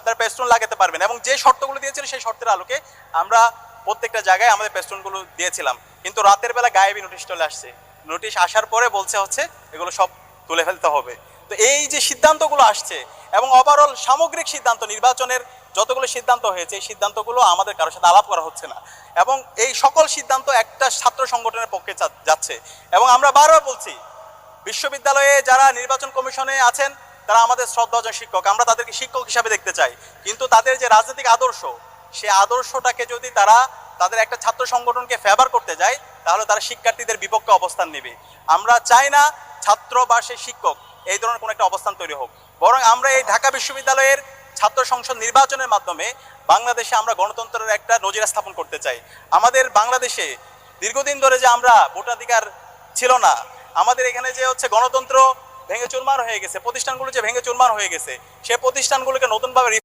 আপনারা পেস্টন লাগাতে পারবেন, এবং যে শর্তগুলো দিয়েছিলেন সেই শর্তের আলোকে আমরা প্রত্যেকটা জায়গায় আমাদের পেস্টনগুলো দিয়েছিলাম। কিন্তু রাতের বেলা গায়েবী নোটিশ চলে আসছে। নোটিশ আসার পরে বলছে হচ্ছে এগুলো সব তুলে ফেলতে হবে। তো এই যে সিদ্ধান্তগুলো আসছে এবং ওভারঅল সামগ্রিক সিদ্ধান্ত, নির্বাচনের যতগুলো সিদ্ধান্ত হয়েছে এই সিদ্ধান্তগুলো আমাদের কারোর সাথে আলাপ করা হচ্ছে না, এবং এই সকল সিদ্ধান্ত একটা ছাত্র সংগঠনের পক্ষে যাচ্ছে। এবং আমরা বারবার বলছি, বিশ্ববিদ্যালয়ে যারা নির্বাচন কমিশনে আছেন তারা আমাদের শ্রদ্ধাভাজন শিক্ষক, আমরা তাদেরকে শিক্ষক হিসাবে দেখতে চাই। কিন্তু তাদের যে রাজনৈতিক আদর্শ, সেই আদর্শটাকে যদি তারা তাদের একটা ছাত্র সংগঠনকে ফেভার করতে যায় তাহলে তারা শিক্ষার্থীদের বিপক্ষে অবস্থান নেবে। আমরা চাই না ছাত্র বা সেই শিক্ষক এই ধরনের কোনো একটা অবস্থান তৈরি হোক, বরং আমরা এই ঢাকা বিশ্ববিদ্যালয়ের ছাত্র সংসদ নির্বাচনের মাধ্যমে বাংলাদেশে আমরা গণতন্ত্রের একটা নজির স্থাপন করতে চাই। আমাদের বাংলাদেশে দীর্ঘদিন ধরে যে আমরা ভোটাধিকার ছিল না, আমাদের এখানে যে হচ্ছে গণতন্ত্র ভেঙে চুরমার হয়ে গেছে, প্রতিষ্ঠানগুলো যে ভেঙে চুরমার হয়ে গেছে, সেই প্রতিষ্ঠানগুলোকে নতুনভাবে